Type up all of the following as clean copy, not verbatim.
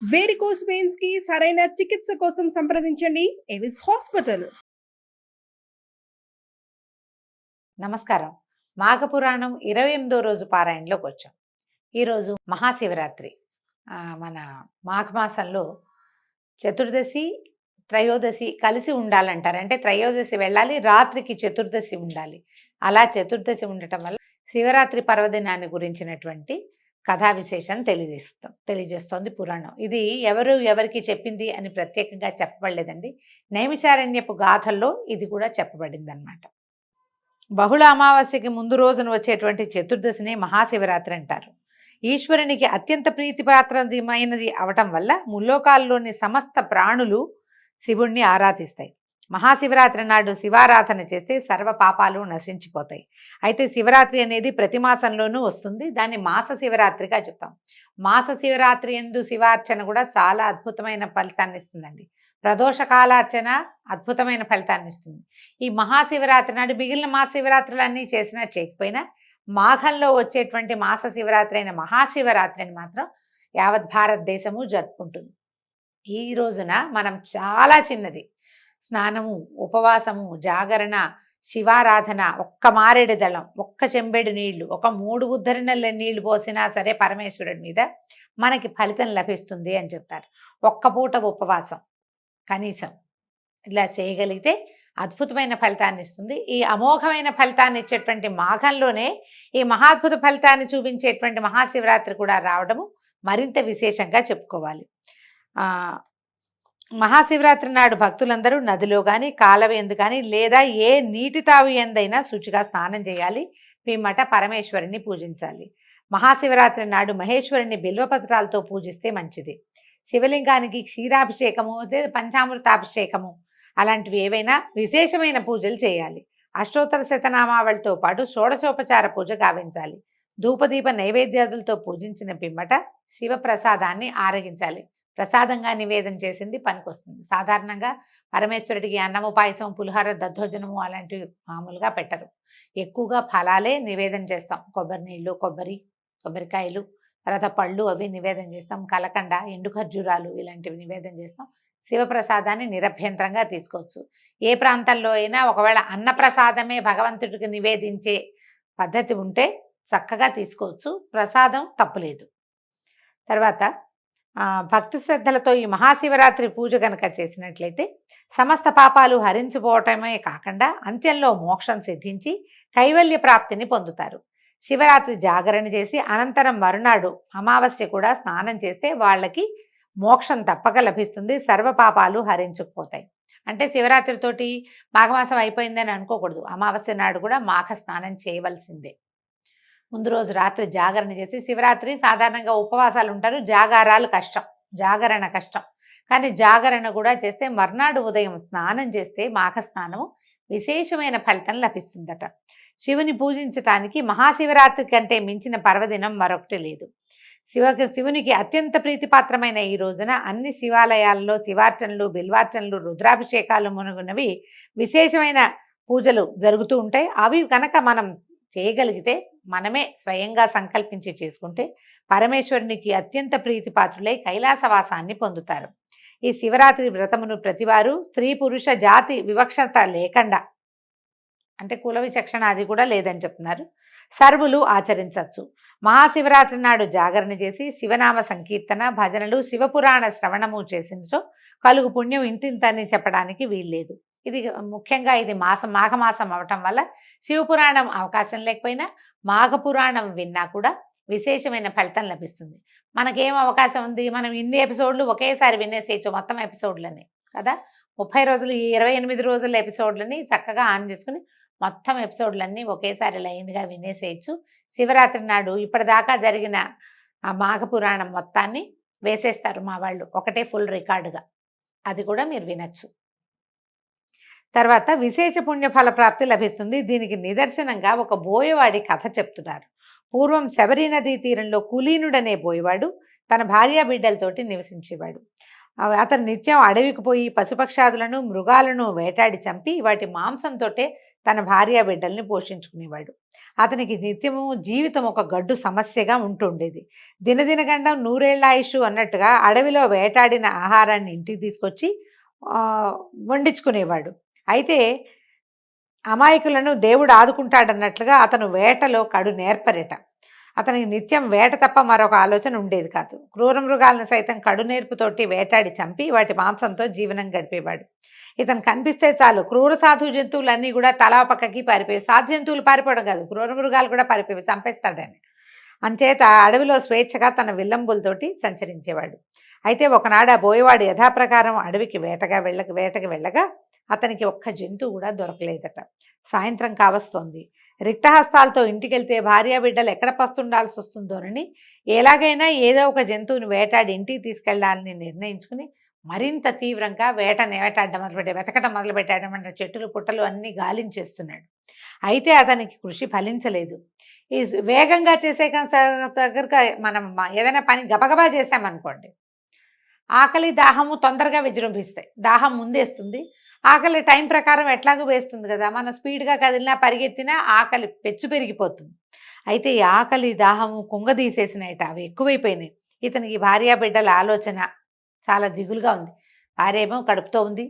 Varicose veins కి సరైన చికిత్స కోసం సంప్రదించండి ఎవిస్ హాస్పిటల్. నమస్కారం. మాఘపురాణం 28వ రోజు పారాయణలోకి వచ్చాం. ఈరోజు మహాశివరాత్రి. మన మాఘమాసంలో చతుర్దశి, త్రయోదశి కలిసి ఉండాలంటారు. అంటే త్రయోదశి వెళ్ళాలి, రాత్రికి చతుర్దశి ఉండాలి. అలా చతుర్దశి ఉండటం వల్ల శివరాత్రి పర్వదినాన్ని గురించినటువంటి కథా విశేషం తెలియజేస్తోంది పురాణం. ఇది ఎవరికి చెప్పింది అని ప్రత్యేకంగా చెప్పబడలేదండి. నైమిషారణ్యపు గాథల్లో ఇది కూడా చెప్పబడింది అన్నమాట. బహుళ అమావాస్యకి ముందు రోజున వచ్చేటువంటి చతుర్దశిని మహాశివరాత్రి అంటారు. ఈశ్వరునికి అత్యంత ప్రీతిపాత్రమైనది అవటం వల్ల ముల్లోకాల్లోని సమస్త ప్రాణులు శివుణ్ణి ఆరాధిస్తాయి. మహాశివరాత్రి నాడు శివారాధన చేస్తే సర్వ పాపాలు నశించిపోతాయి. అయితే శివరాత్రి అనేది ప్రతి మాసంలోనూ వస్తుంది. దాన్ని మాస శివరాత్రిగా చెప్తాం. మాస శివరాత్రి యందు శివార్చన కూడా చాలా అద్భుతమైన ఫలితాన్ని ఇస్తుందండి. ప్రదోష కాలార్చన అద్భుతమైన ఫలితాన్ని ఇస్తుంది. ఈ మహాశివరాత్రి నాడు మిగిలిన మహాశివరాత్రులన్నీ చేసినా చేయకపోయినా మాఘంలో వచ్చేటువంటి మాస శివరాత్రి అయిన మహాశివరాత్రిని మాత్రం యావత్ భారతదేశము జరుపుకుంటుంది. ఈ రోజున మనం చాలా చిన్నది స్నానము, ఉపవాసము, జాగరణ, శివారాధన, ఒక్క మారేడు దళం, ఒక్క చెంబెడు నీళ్లు, ఒక 3 ఉద్ధరణల నీళ్లు పోసినా సరే పరమేశ్వరుడి మీద మనకి ఫలితం లభిస్తుంది అని చెప్తారు. ఒక్క పూట ఉపవాసం కనీసం ఇలా చేయగలిగితే అద్భుతమైన ఫలితాన్ని ఇస్తుంది. ఈ అమోఘమైన ఫలితాన్ని ఇచ్చేటువంటి మాఘంలోనే ఈ మహాద్భుత ఫలితాన్ని చూపించేటువంటి మహాశివరాత్రి కూడా రావడము మరింత విశేషంగా చెప్పుకోవాలి. మహాశివరాత్రి నాడు భక్తులందరూ నదిలో కానీ కాలవ ఎందు కానీ లేదా ఏ నీటి తావు ఎందైనా శుచిగా స్నానం చేయాలి. పిమ్మట పరమేశ్వరుని పూజించాలి. మహాశివరాత్రి నాడు మహేశ్వరుని బిల్వపత్రాలతో పూజిస్తే మంచిది. శివలింగానికి క్షీరాభిషేకము, పంచామృతాభిషేకము అలాంటివి ఏవైనా విశేషమైన పూజలు చేయాలి. అష్టోత్తర శతనామావళితో పాటు షోడశోపచార పూజ గావించాలి. ధూపదీప నైవేద్యాదులతో పూజించిన పిమ్మట శివప్రసాదాన్ని ఆరగించాలి. ప్రసాదంగా నివేదన చేసింది పనికొస్తుంది. సాధారణంగా పరమేశ్వరుడికి అన్నము, పాయసం, పులిహోర, దద్దోజనము అలాంటివి మామూలుగా పెట్టరు. ఎక్కువగా ఫలాలే నివేదన చేస్తాం. కొబ్బరి నీళ్ళు, కొబ్బరికాయలు, తర్వాత పళ్ళు అవి నివేదన చేస్తాం. కలకండ, ఎండు ఖర్జూరాలు ఇలాంటివి నివేదన చేస్తాం. శివప్రసాదాన్ని నిరభ్యంతరంగా తీసుకోవచ్చు. ఏ ప్రాంతంలో అయినా ఒకవేళ అన్నప్రసాదమే భగవంతుడికి నివేదించే పద్ధతి ఉంటే చక్కగా తీసుకోవచ్చు. ప్రసాదం తప్పులేదు. తర్వాత భక్తి శ్రద్ధలతో ఈ మహాశివరాత్రి పూజ కనుక చేసినట్లయితే సమస్త పాపాలు హరించిపోవటమే కాకుండా అంత్యంలో మోక్షం సిద్ధించి కైవల్య ప్రాప్తిని పొందుతారు. శివరాత్రి జాగరణ చేసి అనంతరం మరునాడు అమావాస్య కూడా స్నానం చేస్తే వాళ్ళకి మోక్షం తప్పక లభిస్తుంది. సర్వ పాపాలు హరించుకుపోతాయి. అంటే శివరాత్రితోటి మాఘమాసం అయిపోయిందని అనుకోకూడదు. అమావాస్య నాడు కూడా మాఘ స్నానం చేయవలసిందే. ముందు రోజు రాత్రి జాగరణ చేసి, శివరాత్రి సాధారణంగా ఉపవాసాలు ఉంటారు, జాగారాలు కష్టం, జాగరణ కష్టం. కానీ జాగరణ కూడా చేస్తే మర్నాడు ఉదయం స్నానం చేస్తే మాఘ స్నానము విశేషమైన ఫలితం లభిస్తుందట. శివుని పూజించటానికి మహాశివరాత్రి కంటే మించిన పర్వదినం మరొకటి లేదు. శివునికి అత్యంత ప్రీతిపాత్రమైన ఈ రోజున అన్ని శివాలయాల్లో శివార్చనలు, బిల్వార్చనలు, రుద్రాభిషేకాలు మునుగునవి విశేషమైన పూజలు జరుగుతూ ఉంటాయి. అవి కనుక మనం చేయగలిగితే, మనమే స్వయంగా సంకల్పించి చేసుకుంటే పరమేశ్వరునికి అత్యంత ప్రీతిపాత్రులై కైలాసవాసాన్ని పొందుతారు. ఈ శివరాత్రి వ్రతమును ప్రతివారు స్త్రీ పురుష జాతి వివక్షత లేకుండా, అంటే కుల విచక్షణ అది కూడా లేదని చెప్తున్నారు, సర్వులు ఆచరించవచ్చు. మహాశివరాత్రి నాడు జాగరణ చేసి శివనామ సంకీర్తన, భజనలు, శివపురాణ శ్రవణము చేసినచో కలుగు పుణ్యం ఇంతింతని చెప్పడానికి వీల్లేదు. ఇది ముఖ్యంగా ఇది మాఘమాసం అవటం వల్ల శివపురాణం అవకాశం లేకపోయినా మాఘపురాణం విన్నా కూడా విశేషమైన ఫలితం లభిస్తుంది. మనకేం అవకాశం ఉంది? మనం ఇన్ని ఎపిసోడ్లు ఒకేసారి వినేసేయచ్చు, మొత్తం ఎపిసోడ్లని కదా. 30 రోజులు, 28 రోజుల ఎపిసోడ్లని చక్కగా ఆన్ చేసుకుని మొత్తం ఎపిసోడ్లన్నీ ఒకేసారి లైన్గా వినేసేయచ్చు. శివరాత్రి నాడు ఇప్పటిదాకా జరిగిన ఆ మాఘపురాణం మొత్తాన్ని వేసేస్తారు మా వాళ్ళు, ఒకటే ఫుల్ రికార్డుగా. అది కూడా మీరు వినొచ్చు. తర్వాత విశేష పుణ్య ఫల ప్రాప్తి లభిస్తుంది. దీనికి నిదర్శనంగా ఒక బోయవాడి కథ చెప్తున్నారు. పూర్వం శబరి నదీ తీరంలో కులీనుడనే బోయవాడు తన భార్యా బిడ్డలతోటి నివసించేవాడు. అతను నిత్యం అడవికి పోయి పశుపక్షాదులను, మృగాలను వేటాడి చంపి వాటి మాంసంతోటే తన భార్య బిడ్డల్ని పోషించుకునేవాడు. అతనికి నిత్యము జీవితం ఒక గడ్డు సమస్యగా ఉంటుండేది. దినదినగండం నూరేళ్ల ఆయుష్ అన్నట్టుగా అడవిలో వేటాడిన ఆహారాన్ని ఇంటికి తీసుకొచ్చి వండించుకునేవాడు. అయితే అమాయకులను దేవుడు ఆదుకుంటాడన్నట్లుగా అతను వేటలో కడు నేర్పరట. అతనికి నిత్యం వేట తప్ప మరొక ఆలోచన ఉండేది కాదు. క్రూర మృగాలను సైతం కడు నేర్పుతోటి వేటాడి చంపి వాటి మాంసంతో జీవనం గడిపేవాడు. ఇతను కనిపిస్తే చాలు క్రూర సాధు జంతువులన్నీ కూడా తలా పక్కకి పారిపోయి, సాధు జంతువులు పారిపోవడం కాదు, క్రూర మృగాలు కూడా పారిపోయి చంపేస్తాడని. అంచేత అడవిలో స్వేచ్ఛగా తన విల్లంబులతోటి సంచరించేవాడు. అయితే ఒకనాడు ఆ బోయవాడు యథాప్రకారం అడవికి వేటకి వెళ్ళగా అతనికి ఒక్క జంతువు కూడా దొరకలేదట. సాయంత్రం కావస్తోంది. రిక్తహస్తాలతో ఇంటికెళ్తే భార్య బిడ్డలు ఎక్కడ పస్తుండాల్సి వస్తుందోనని ఎలాగైనా ఏదో ఒక జంతువుని వేటాడి ఇంటికి తీసుకెళ్లాలని నిర్ణయించుకుని మరింత తీవ్రంగా వేటాడడం వెతకటం మొదలుపెట్టాడు. అంటే చెట్టులు పుట్టలు అన్నీ గాలించేస్తున్నాడు. అయితే అతనికి కృషి ఫలించలేదు. ఈ వేగంగా చేసే దగ్గరగా మనం ఏదైనా పని గబగబా చేసామనుకోండి, ఆకలి దాహము తొందరగా విజృంభిస్తాయి. దాహం ముందేస్తుంది, ఆకలి టైం ప్రకారం ఎట్లాగూ వేస్తుంది కదా. మనం స్పీడ్గా కదిలినా పరిగెత్తినా ఆకలి పెచ్చు పెరిగిపోతుంది. అయితే ఈ ఆకలి దాహము కుంగదీసేసినాయట, అవి ఎక్కువైపోయినాయి. ఇతనికి భార్య బిడ్డల ఆలోచన చాలా దిగులుగా ఉంది. భార్య ఏమో కడుపుతో ఉంది,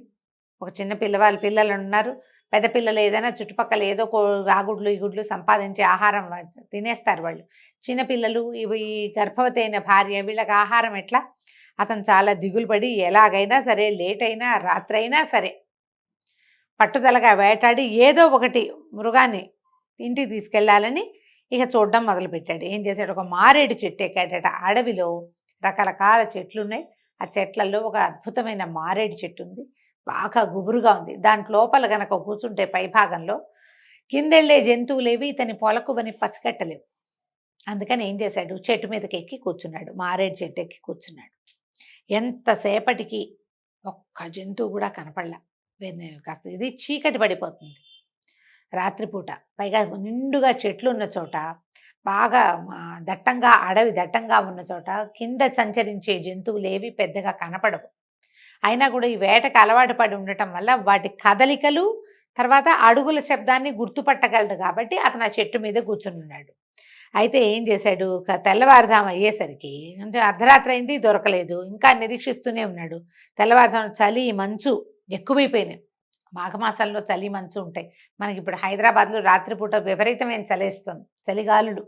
ఒక చిన్న పిల్లలు ఉన్నారు. పెద్ద పిల్లలు ఏదైనా చుట్టుపక్కల ఏదో ఆగుడ్లు ఈగుడ్లు సంపాదించే ఆహారం తినేస్తారు వాళ్ళు. చిన్నపిల్లలు ఇవి గర్భవతి అయిన భార్య, వీళ్ళకి ఆహారం ఎట్లా? అతను చాలా దిగులు పడి ఎలాగైనా సరే లేట్ అయినా రాత్రైనా సరే పట్టుదలగా వేటాడి ఏదో ఒకటి మృగాన్ని ఇంటికి తీసుకెళ్లాలని ఇక చూడడం మొదలుపెట్టాడు. ఏం చేశాడు? ఒక మారేడు చెట్టు ఎక్కాడట. అడవిలో రకరకాల చెట్లు ఉన్నాయి. ఆ చెట్లలో ఒక అద్భుతమైన మారేడు చెట్టు ఉంది, బాగా గుబురుగా ఉంది. దాంట్ లోపల గనక కూర్చుంటే పైభాగంలో కిందెళ్ళే జంతువులేవి ఇతని పొలకుబని పసిగట్టలేవు. అందుకని ఏం చేశాడు? చెట్టు మీదకి ఎక్కి కూర్చున్నాడు. మారేడు చెట్టు ఎక్కి కూర్చున్నాడు. ఎంతసేపటికి ఒక్క జంతువు కూడా కనపడలా. కాస్త ఇది చీకటి పడిపోతుంది, రాత్రిపూట. పైగా నిండుగా చెట్లు ఉన్న చోట, బాగా దట్టంగా అడవి దట్టంగా ఉన్న చోట కింద సంచరించే జంతువులు ఏవి పెద్దగా కనపడవు. అయినా కూడా ఈ వేటకు అలవాటు పడి ఉండటం వల్ల వాటి కదలికలు, తర్వాత అడుగుల శబ్దాన్ని గుర్తుపట్టగలడు. కాబట్టి అతను ఆ చెట్టు మీద కూర్చుని ఉన్నాడు. అయితే ఏం చేశాడు? తెల్లవారుజాము అయ్యేసరికి, అంటే అర్ధరాత్రి అయింది, దొరకలేదు. ఇంకా నిరీక్షిస్తూనే ఉన్నాడు. తెల్లవారుజాము చలి మంచు ఎక్కువైపోయినాయి. మాఘమాసంలో చలి మంచు ఉంటాయి. మనకి ఇప్పుడు హైదరాబాద్లో రాత్రిపూట విపరీతమైన చలేస్తుంది, చలిగాలులు.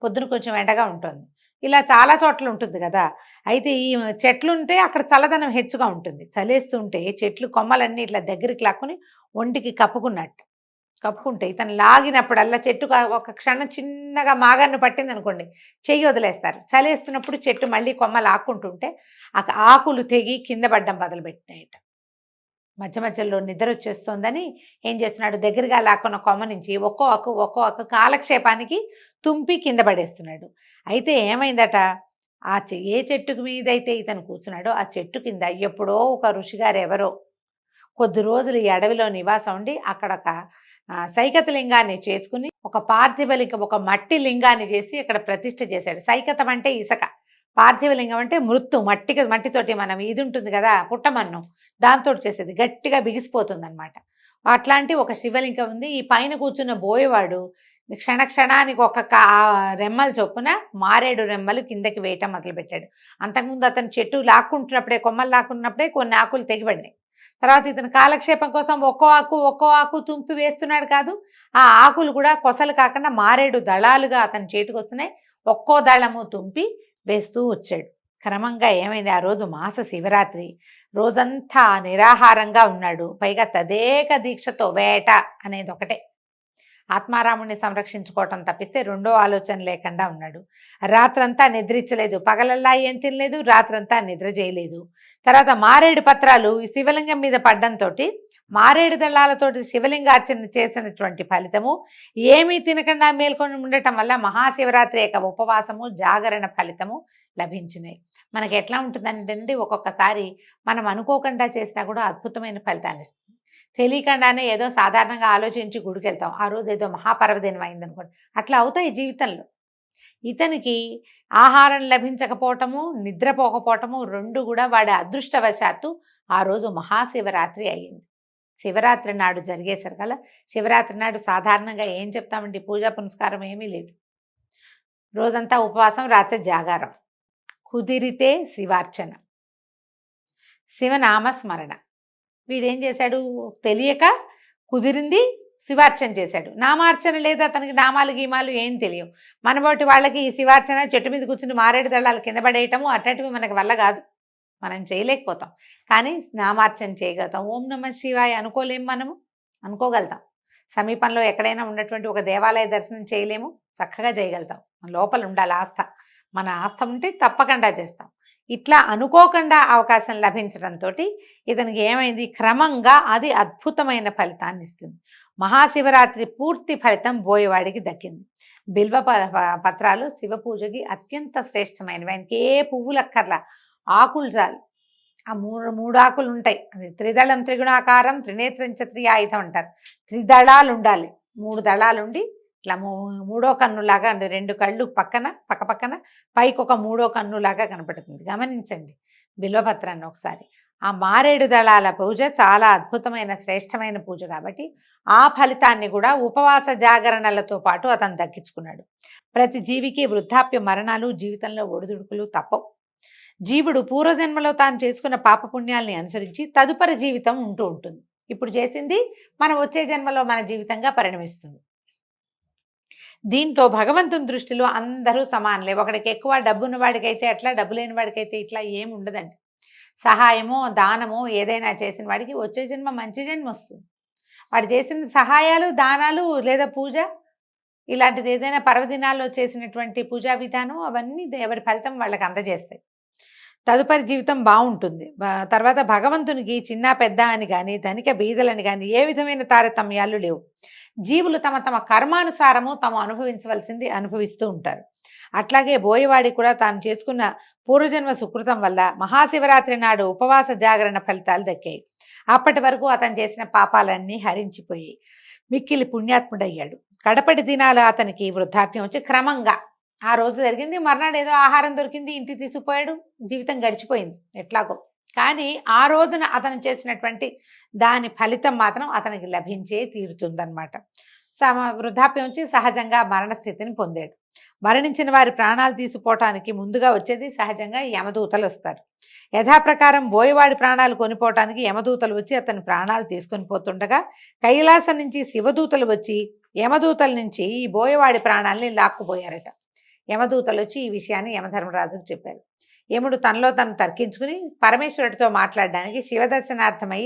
పొద్దున కొంచెం ఎండగా ఉంటుంది. ఇలా చాలా చోట్ల ఉంటుంది కదా. అయితే ఈ చెట్లు ఉంటే అక్కడ చల్లదనం హెచ్చుగా ఉంటుంది. చలేస్తుంటే చెట్లు కొమ్మలన్నీ ఇట్లా దగ్గరికి లాక్కుని ఒంటికి కప్పుకుంటే ఇతను లాగినప్పుడల్లా చెట్టు ఒక క్షణం చిన్నగా మాగన్ను పట్టింది అనుకోండి, చెయ్యి వదిలేస్తారు. చలేస్తున్నప్పుడు చెట్టు మళ్ళీ కొమ్మ లాక్కుంటుంటే ఆ ఆకులు తెగి కింద పడ్డం మొదలుపెట్టినాయట. మధ్య మధ్యలో నిద్ర వచ్చేస్తోందని ఏం చేస్తున్నాడు? దగ్గరగా లాక్కున్న కొమ్మ నుంచి ఒక్కో ఆకు కాలక్షేపానికి తుంపి కింద పడేస్తున్నాడు. అయితే ఏమైందట? ఏ చెట్టుకు మీద అయితే ఇతను కూర్చున్నాడో ఆ చెట్టు కింద ఎప్పుడో ఒక ఋషిగారు ఎవరో కొద్ది రోజులు ఈ అడవిలో నివాసం ఉండి అక్కడ ఒక సైకత లింగాన్ని చేసుకుని ఒక పార్థివలింగం, ఒక మట్టి లింగాన్ని చేసి అక్కడ ప్రతిష్ఠ చేశాడు. సైకతం అంటే ఇసుక, పార్థివలింగం అంటే మట్టితోటి మనం ఇది ఉంటుంది కదా, పుట్టమన్నం, దాంతో చేసేది, గట్టిగా బిగిసిపోతుంది అనమాట. అట్లాంటి ఒక శివలింగం ఉంది. ఈ పైన కూర్చున్న బోయేవాడు క్షణానికి ఒక్కొక్క రెమ్మల చొప్పున మారేడు రెమ్మలు కిందకి వేయటం మొదలుపెట్టాడు. అంతకుముందు అతను చెట్టు లాక్కుంటున్నప్పుడే, కొమ్మలు లాక్కుంటున్నప్పుడే కొన్ని ఆకులు తెగిపడినాయి. తర్వాత ఇతను కాలక్షేపం కోసం ఒక్కో ఆకు తుంపి వేస్తున్నాడు కాదు, ఆ ఆకులు కూడా కొసలు కాకుండా మారేడు దళాలుగా అతని చేతికి వస్తున్నాయి. ఒక్కో దళము తుంపి వేస్తూ వచ్చాడు. క్రమంగా ఏమైంది? ఆ రోజు మాస శివరాత్రి, రోజంతా నిరాహారంగా ఉన్నాడు. పైగా తదేక దీక్షతో వేట అనేది ఒకటే, ఆత్మారాముడిని సంరక్షించుకోవటం తప్పిస్తే రెండో ఆలోచన లేకుండా ఉన్నాడు. రాత్రంతా నిద్రించలేదు, పగలల్లా ఏం తినలేదు, రాత్రంతా నిద్ర చేయలేదు. తర్వాత మారేడు పత్రాలు ఈ శివలింగం మీద పడ్డంతో మారేడు దళాలతోటి శివలింగార్చన చేసినటువంటి ఫలితము, ఏమీ తినకుండా మేల్కొని ఉండటం వల్ల మహాశివరాత్రి యొక్క ఉపవాసము, జాగరణ ఫలితము లభించినాయి. మనకి ఎట్లా ఉంటుందంటే ఒక్కొక్కసారి మనం అనుకోకుండా చేసినా కూడా అద్భుతమైన ఫలితాన్ని ఇస్తుంది. తెలియకుండానే ఏదో సాధారణంగా ఆలోచించి గుడికి వెళ్తాం, ఆ రోజు ఏదో మహాపర్వదినం అయిందనుకోండి, అట్లా అవుతాయి జీవితంలో. ఇతనికి ఆహారం లభించకపోవటము, నిద్రపోకపోవటము రెండు కూడా వాడి అదృష్టవశాత్తు ఆ రోజు మహాశివరాత్రి అయ్యింది. శివరాత్రి నాడు జరిగేసరి కల్లా శివరాత్రి నాడు సాధారణంగా ఏం చెప్తామండి, పూజా పునస్కారం ఏమీ లేదు. రోజంతా ఉపవాసం, రాత్రి జాగారం. కుదిరితే శివార్చన, శివనామస్మరణ. వీడేం చేశాడు, తెలియక కుదిరింది శివార్చన చేశాడు. నామార్చన లేదు, అతనికి నామాలు గీమాలు ఏం తెలియవు. మనబోటి వాళ్ళకి ఈ శివార్చన చెట్టు మీద కూర్చుని మారేడు దళాలు కింద పడేయటము అట్లాంటివి మనకి వల్ల కాదు, మనం చేయలేకపోతాం. కానీ నామార్చన చేయగలుగుతాం. ఓం నమ శివాయ అనుకోలేం, మనము అనుకోగలుగుతాం. సమీపంలో ఎక్కడైనా ఉన్నటువంటి ఒక దేవాలయ దర్శనం చేయలేము, చక్కగా చేయగలుగుతాం. మన లోపల ఉండాలి ఆస్థ. మన ఆస్థ ఉంటే తప్పకుండా చేస్తాం. ఇట్లా అనుకోకుండా అవకాశం లభించడంతో ఇతనికి ఏమైంది, క్రమంగా అది అద్భుతమైన ఫలితాన్ని ఇస్తుంది. మహాశివరాత్రి పూర్తి ఫలితం బోయవాడికి దక్కింది. బిల్వ పత్రాలు శివ పూజకి అత్యంత శ్రేష్టమైనవి. ఆయనకి ఏ పువ్వులు అక్కర్లా, ఆకులు చాలు. ఆ మూడు ఆకులు ఉంటాయి. అది త్రిదళం త్రిగుణాకారం త్రినేత్రం త్రియాయుధం అంటారు. త్రిదళాలు ఉండాలి. 3 దళాలుండి ఇట్లా మూడో కన్నులాగా, అంటే 2 కళ్ళు పక్కన పైకి ఒక మూడో కన్నులాగా కనపడుతుంది. గమనించండి బిల్వపత్రాన్ని ఒకసారి. ఆ మారేడు దళాల పూజ చాలా అద్భుతమైన శ్రేష్టమైన పూజ కాబట్టి ఆ ఫలితాన్ని కూడా ఉపవాస జాగరణలతో పాటు అతను దక్కించుకున్నాడు. ప్రతి జీవికి వృద్ధాప్య మరణాలు, జీవితంలో ఒడిదుడుకులు తప్పవు. జీవుడు పూర్వజన్మలో తాను చేసుకున్న పాపపుణ్యాల్ని అనుసరించి తదుపరి జీవితం ఉంటూ ఉంటుంది. ఇప్పుడు చేసింది మనం వచ్చే జన్మలో మన జీవితంగా పరిణమిస్తుంది. దీంతో భగవంతుని దృష్టిలో అందరూ సమానలే. ఒకడికి ఎక్కువ డబ్బున్న వాడికైతే అట్లా, డబ్బు లేని వాడికైతే ఇట్లా ఏం ఉండదండి. సహాయమో దానమో ఏదైనా చేసిన వాడికి వచ్చే జన్మ మంచి జన్మ వస్తుంది. వాడు చేసిన సహాయాలు, దానాలు లేదా పూజ ఇలాంటిది ఏదైనా పర్వదినాల్లో చేసినటువంటి పూజా విధానం అవన్నీ ఎవరి ఫలితం వాళ్ళకి అందజేస్తాయి. తదుపరి జీవితం బాగుంటుంది. తర్వాత భగవంతునికి చిన్న పెద్ద అని కానీ, ధనిక బీదలని కానీ ఏ విధమైన తారతమ్యాలు లేవు. జీవులు తమ తమ కర్మానుసారము తాము అనుభవించవలసింది అనుభవిస్తూ ఉంటారు. అట్లాగే బోయవాడి కూడా తాను చేసుకున్న పూర్వజన్మ సుకృతం వల్ల మహాశివరాత్రి నాడు ఉపవాస జాగరణ ఫలితాలు దక్కాయి. అప్పటి వరకు అతను చేసిన పాపాలన్నీ హరించిపోయి మిక్కిలి పుణ్యాత్ముడయ్యాడు. కడపటి దినాలు అతనికి వృద్ధాప్యం వచ్చి క్రమంగా ఆ రోజు జరిగింది, మర్నాడు ఏదో ఆహారం దొరికింది, ఇంటికి తీసుకుపోయాడు, జీవితం గడిచిపోయింది ఎట్లాగో. కానీ ఆ రోజున అతను చేసినటువంటి దాని ఫలితం మాత్రం అతనికి లభించే తీరుతుందన్నమాట. వృద్ధాప్యం వచ్చి సహజంగా మరణస్థితిని పొందాడు. మరణించిన వారి ప్రాణాలు తీసుకుపోవటానికి ముందుగా వచ్చేది సహజంగా యమదూతలు వస్తారు. యథాప్రకారం బోయవాడి ప్రాణాలు కొనిపోవటానికి యమదూతలు వచ్చి అతని ప్రాణాలు తీసుకొని పోతుండగా కైలాసం నుంచి శివదూతలు వచ్చి యమదూతల నుంచి ఈ బోయవాడి ప్రాణాలని లాక్కుపోయారట. యమదూతలు వచ్చి ఈ విషయాన్ని యమధర్మరాజుకు చెప్పారు. యముడు తనలో తను తర్కించుకుని పరమేశ్వరుడితో మాట్లాడడానికి శివదర్శనార్థమై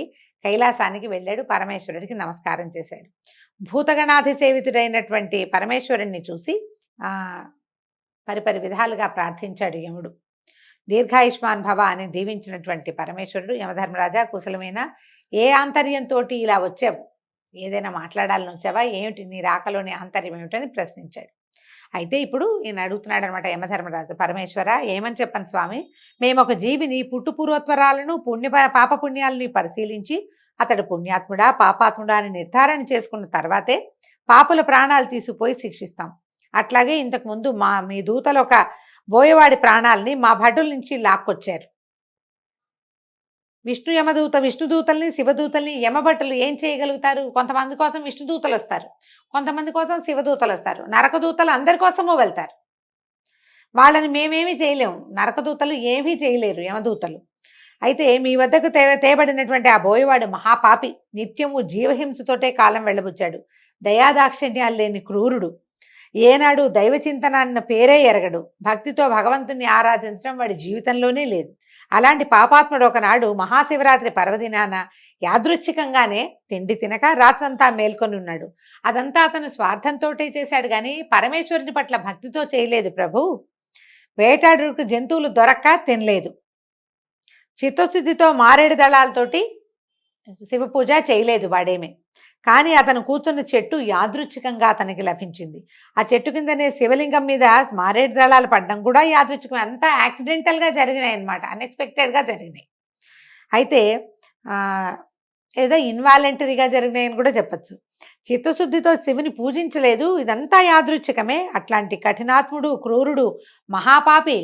కైలాసానికి వెళ్ళాడు. పరమేశ్వరుడికి నమస్కారం చేశాడు. భూతగణాధిసేవితుడైనటువంటి పరమేశ్వరుణ్ణి చూసి పరిపరి విధాలుగా ప్రార్థించాడు యముడు. దీర్ఘాయుష్మాన్ భవ అని దీవించినటువంటి పరమేశ్వరుడు, యమధర్మరాజా కుశలమైన ఏ ఆంతర్యంతో ఇలా వచ్చావు, ఏదైనా మాట్లాడాలని వచ్చావా, ఏమిటి నీ రాకలోని ఆంతర్యం ఏమిటని ప్రశ్నించాడు. అయితే ఇప్పుడు ఈయన అడుగుతున్నాడు అనమాట యమధర్మరాజు, పరమేశ్వర ఏమని చెప్పను స్వామి, మేము ఒక జీవిని పుట్టుపూర్వత్వరాలను పాపపుణ్యాలని పరిశీలించి అతడు పుణ్యాత్ముడా పాపాత్ముడా అని నిర్ధారణ చేసుకున్న తర్వాతే పాపుల ప్రాణాలు తీసుకుపోయి శిక్షిస్తాం. అట్లాగే ఇంతకుముందు మీ దూతలు ఒక బోయవాడి ప్రాణాలని మా భటుల నుంచి లాక్కొచ్చారు. విష్ణుదూతల్ని శివదూతల్ని యమభటులు ఏం చేయగలుగుతారు? కొంతమంది కోసం విష్ణుదూతలు వస్తారు, కొంతమంది కోసం శివదూతలు వస్తారు, నరకదూతలు అందరి కోసమో వెళ్తారు. వాళ్ళని మేమేమీ చేయలేము, నరకదూతలు ఏమీ చేయలేరు యమదూతలు. అయితే మీ వద్దకు తేబడినటువంటి ఆ బోయవాడు మహాపాపి, నిత్యము జీవహింసతోటే కాలం వెళ్ళబుచ్చాడు, దయాదాక్షిణ్యాలు లేని క్రూరుడు, ఏనాడు దైవ చింతనాన్న పేరే ఎరగడు, భక్తితో భగవంతుని ఆరాధించడం వాడి జీవితంలోనే లేదు. అలాంటి పాపాత్ముడు ఒకనాడు మహాశివరాత్రి పర్వదినాన యాదృచ్ఛికంగానే తిండి తినక రాత్రంతా మేల్కొని ఉన్నాడు. అదంతా అతను స్వార్థంతోటే చేశాడు కానీ పరమేశ్వరుని పట్ల భక్తితో చేయలేదు ప్రభు. వేటాడుకు జంతువులు దొరక్క తినలేదు. చిత్తశుద్ధితో మారేడు దళాలతోటి శివ పూజ చేయలేదు వాడేమే. కానీ అతను కూర్చున్న చెట్టు యాదృచ్ఛికంగా అతనికి లభించింది. ఆ చెట్టు కిందనే శివలింగం మీద మారేడు దళాలు పడడం కూడా యాదృచ్ఛికం, అంతా యాక్సిడెంటల్గా జరిగినాయి అన్నమాట, అన్ఎక్స్పెక్టెడ్గా జరిగినాయి. అయితే ఏదో ఇన్వాలంటరీగా జరిగినాయని కూడా చెప్పచ్చు. చిత్తశుద్ధితో శివుని పూజించలేదు, ఇదంతా యాదృచ్ఛికమే. అట్లాంటి కఠినాత్ముడు, క్రూరుడు, మహాపాపి,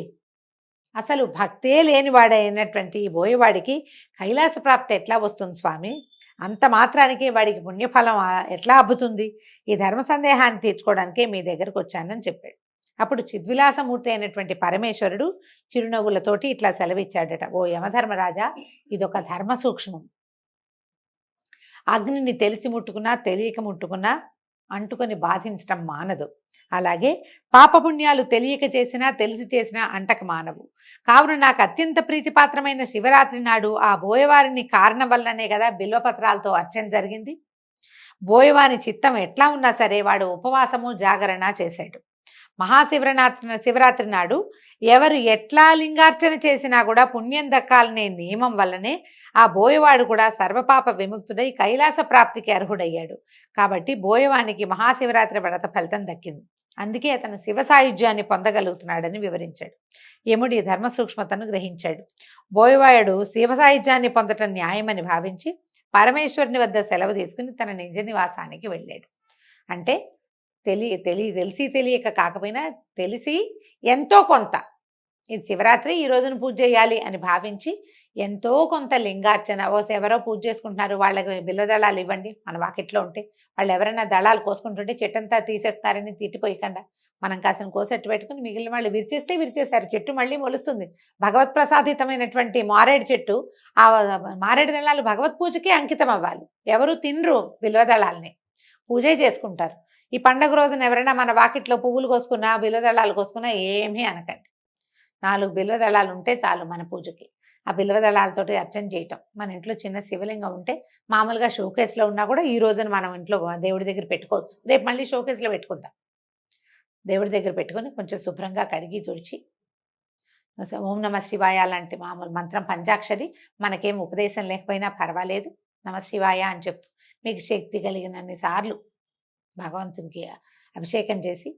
అసలు భక్తే లేనివాడైనటువంటి బోయవాడికి కైలాస ప్రాప్తి ఎట్లా వస్తుంది స్వామి? అంత మాత్రానికి వాడికి పుణ్యఫలం ఎట్లా అబ్బుతుంది? ఈ ధర్మ సందేహాన్ని తీర్చుకోవడానికే మీ దగ్గరకు వచ్చానని చెప్పాడు. అప్పుడు చిద్విలాసమూర్తి అయినటువంటి పరమేశ్వరుడు చిరునవ్వులతోటి ఇట్లా సెలవిచ్చాడట, ఓ యమధర్మరాజా, ఇదొక ధర్మ సూక్ష్మం. అగ్నిని తెలిసి ముట్టుకున్నా తెలియక ముట్టుకున్నా అంటుకొని బాధించటం మానదు. అలాగే పాపపుణ్యాలు తెలియక చేసినా తెలిసి చేసినా అంటక మానవు. కావున నాకు అత్యంత ప్రీతిపాత్రమైన శివరాత్రి నాడు ఆ బోయవారిని కారణం వల్లనే కదా బిల్వపత్రాలతో అర్చన జరిగింది. బోయవారి చిత్తం ఎట్లా ఉన్నా సరే వాడు ఉపవాసము జాగరణ చేశాడు. శివరాత్రి నాడు ఎవరు ఎట్లా లింగార్చన చేసినా కూడా పుణ్యం దక్కాలనే నియమం వల్లనే ఆ బోయవాడు కూడా సర్వపాప విముక్తుడై కైలాస ప్రాప్తికి అర్హుడయ్యాడు. కాబట్టి బోయవానికి మహాశివరాత్రి వ్రత ఫలితం దక్కింది. అందుకే అతను శివ సాయుధ్యాన్ని పొందగలుగుతున్నాడని వివరించాడు. యముడి ధర్మ సూక్ష్మతను గ్రహించాడు. బోయవాడు శివ సాయుధ్యాన్ని పొందటం న్యాయమని భావించి పరమేశ్వరుని వద్ద సెలవు తీసుకుని తన నిజ నివాసానికి వెళ్ళాడు. అంటే తెలిసి తెలియక కాకపోయినా తెలిసి ఎంతో కొంత ఇది శివరాత్రి ఈ రోజున పూజ చేయాలి అని భావించి ఎంతో కొంత లింగార్చన ఎవరో పూజ చేసుకుంటున్నారు, వాళ్ళకి బిల్లదళాలు ఇవ్వండి. మన వాకిట్లో ఉంటే వాళ్ళు ఎవరైనా దళాలు కోసుకుంటుంటే చెట్టంతా తీసేస్తారని తిట్టిపోయకుండా మనం కాసిన కోసెట్టు పెట్టుకుని మిగిలిన వాళ్ళు విరిచేశారు. చెట్టు మళ్ళీ మొలుస్తుంది. భగవత్ ప్రసాదితమైనటువంటి మారేడు చెట్టు, ఆ మారేడు దళాలు భగవత్ పూజకే అంకితం అవ్వాలి. ఎవరు తినరు బిల్వదళాలని, పూజే చేసుకుంటారు. ఈ పండగ రోజున ఎవరైనా మన వాకిట్లో పువ్వులు కోసుకున్నా బిల్వదళాలు కోసుకున్నా ఏమీ అనకండి. 4 బిల్వదళాలు ఉంటే చాలు మన పూజకి. ఆ బిల్వదళాలతోటి అర్చన చేయటం. మన ఇంట్లో చిన్న శివలింగం ఉంటే మామూలుగా షోకేస్లో ఉన్నా కూడా ఈ రోజున మనం ఇంట్లో దేవుడి దగ్గర పెట్టుకోవచ్చు. రేపు మళ్ళీ షోకేస్లో పెట్టుకుందాం. దేవుడి దగ్గర పెట్టుకొని కొంచెం శుభ్రంగా కడిగి తుడిచి ఓం నమ శివాయ లాంటి మామూలు మంత్రం పంచాక్షరి, మనకేం ఉపదేశం లేకపోయినా పర్వాలేదు, నమ శివాయ అని చెప్తూ మీకు శక్తి కలిగినన్ని సార్లు భగవంతునికి అభిషేకం చేసి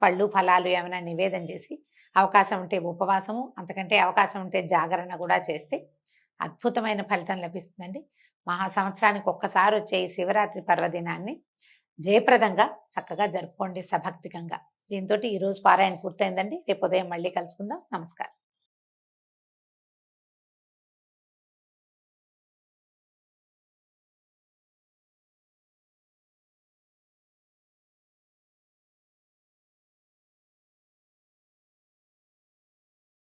పళ్ళు ఫలాలు ఏమైనా నివేదన చేసి అవకాశం ఉంటే ఉపవాసము, అంతకంటే అవకాశం ఉంటే జాగరణ కూడా చేస్తే అద్భుతమైన ఫలితం లభిస్తుందండి. సంవత్సరానికి ఒక్కసారి వచ్చే ఈ శివరాత్రి పర్వదినాన్ని జయప్రదంగా చక్కగా జరుపుకోండి సభక్తికంగా. దీంతో ఈరోజు పారాయణ పూర్తయిందండి. రేపు ఉదయం మళ్ళీ కలుసుకుందాం. నమస్కారం.